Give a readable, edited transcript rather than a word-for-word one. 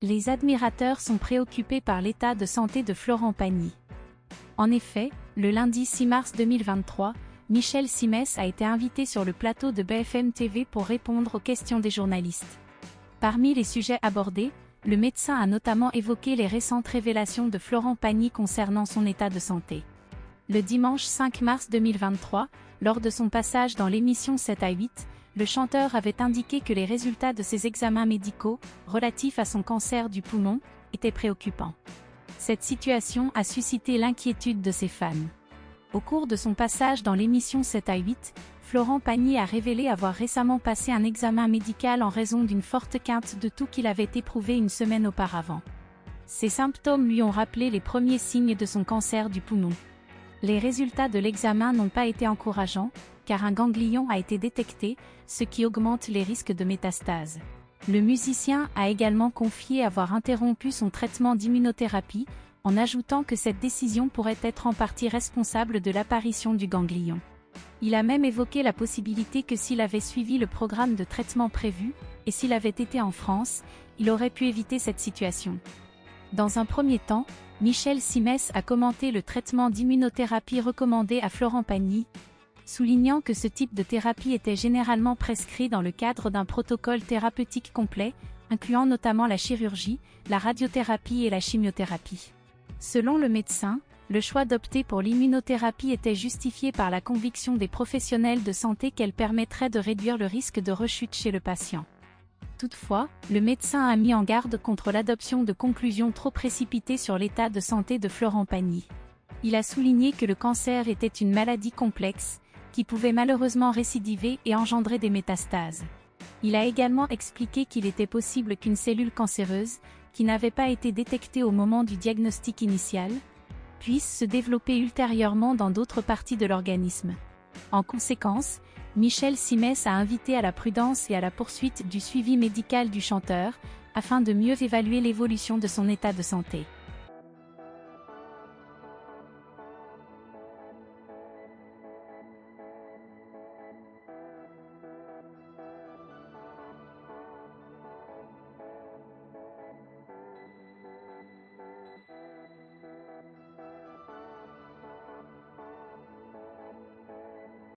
Les admirateurs sont préoccupés par l'état de santé de Florent Pagny. En effet, le lundi 6 mars 2023, Michel Simès a été invité sur le plateau de BFM TV pour répondre aux questions des journalistes. Parmi les sujets abordés, le médecin a notamment évoqué les récentes révélations de Florent Pagny concernant son état de santé. Le dimanche 5 mars 2023, lors de son passage dans l'émission 7 à 8, le chanteur avait indiqué que les résultats de ses examens médicaux, relatifs à son cancer du poumon, étaient préoccupants. Cette situation a suscité l'inquiétude de ses fans. Au cours de son passage dans l'émission 7 à 8, Florent Pagny a révélé avoir récemment passé un examen médical en raison d'une forte quinte de toux qu'il avait éprouvée une semaine auparavant. Ces symptômes lui ont rappelé les premiers signes de son cancer du poumon. Les résultats de l'examen n'ont pas été encourageants, car un ganglion a été détecté, ce qui augmente les risques de métastase. Le musicien a également confié avoir interrompu son traitement d'immunothérapie, en ajoutant que cette décision pourrait être en partie responsable de l'apparition du ganglion. Il a même évoqué la possibilité que s'il avait suivi le programme de traitement prévu, et s'il avait été en France, il aurait pu éviter cette situation. Dans un premier temps, Michel Simès a commenté le traitement d'immunothérapie recommandé à Florent Pagny, soulignant que ce type de thérapie était généralement prescrit dans le cadre d'un protocole thérapeutique complet, incluant notamment la chirurgie, la radiothérapie et la chimiothérapie. Selon le médecin, le choix d'opter pour l'immunothérapie était justifié par la conviction des professionnels de santé qu'elle permettrait de réduire le risque de rechute chez le patient. Toutefois, le médecin a mis en garde contre l'adoption de conclusions trop précipitées sur l'état de santé de Florent Pagny. Il a souligné que le cancer était une maladie complexe, qui pouvait malheureusement récidiver et engendrer des métastases. Il a également expliqué qu'il était possible qu'une cellule cancéreuse, qui n'avait pas été détectée au moment du diagnostic initial, puisse se développer ultérieurement dans d'autres parties de l'organisme. En conséquence, Michel Simès a invité à la prudence et à la poursuite du suivi médical du chanteur, afin de mieux évaluer l'évolution de son état de santé.